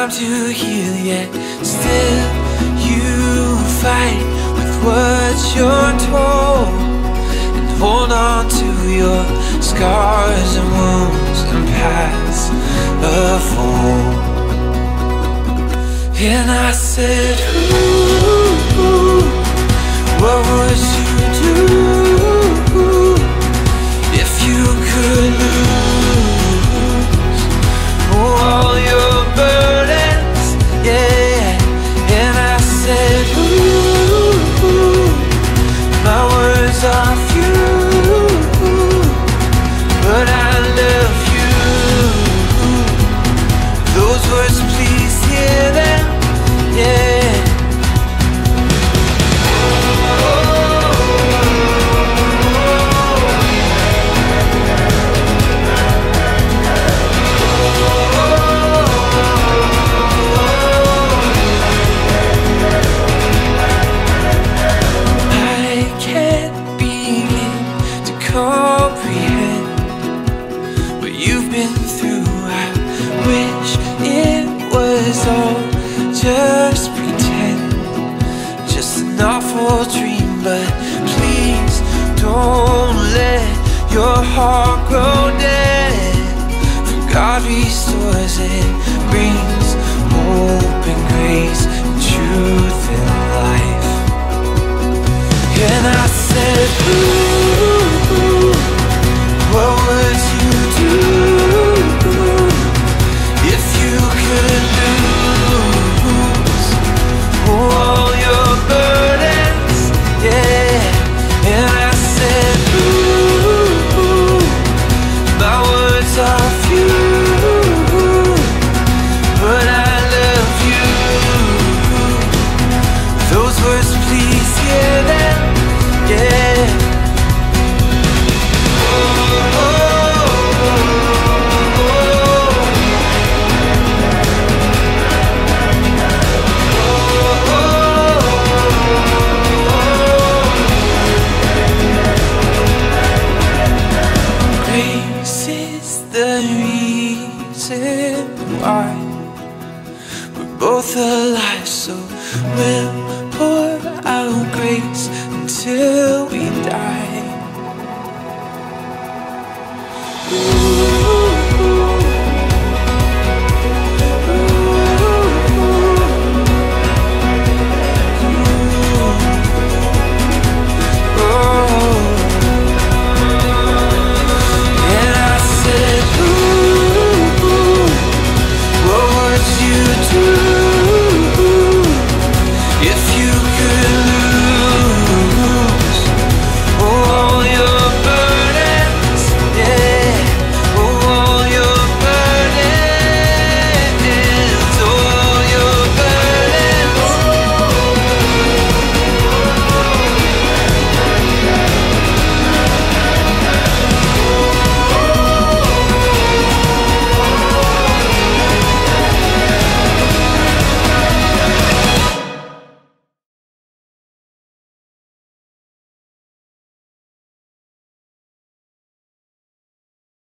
time to heal, yet still you fight with what you're told, and hold on to your scars and wounds and paths of old. And I said, ooh, what would you do if you could lose all your burdens? Yeah. And I said, ooh, my words are few, but I love you. Those words, please hear them. Yeah. Comprehend what you've been through. I wish it was all just pretend, just an awful dream. But please don't let your heart grow dead, for God restores it, brings hope and grace and truth and life. And I said, ooh, what would you do if you could lose all your burdens? Yeah. And I said, ooh, my words are few, but I love you. Those words, please hear them. Yeah. Grace is the reason why we're both alive, so we'll pour out grace until we die.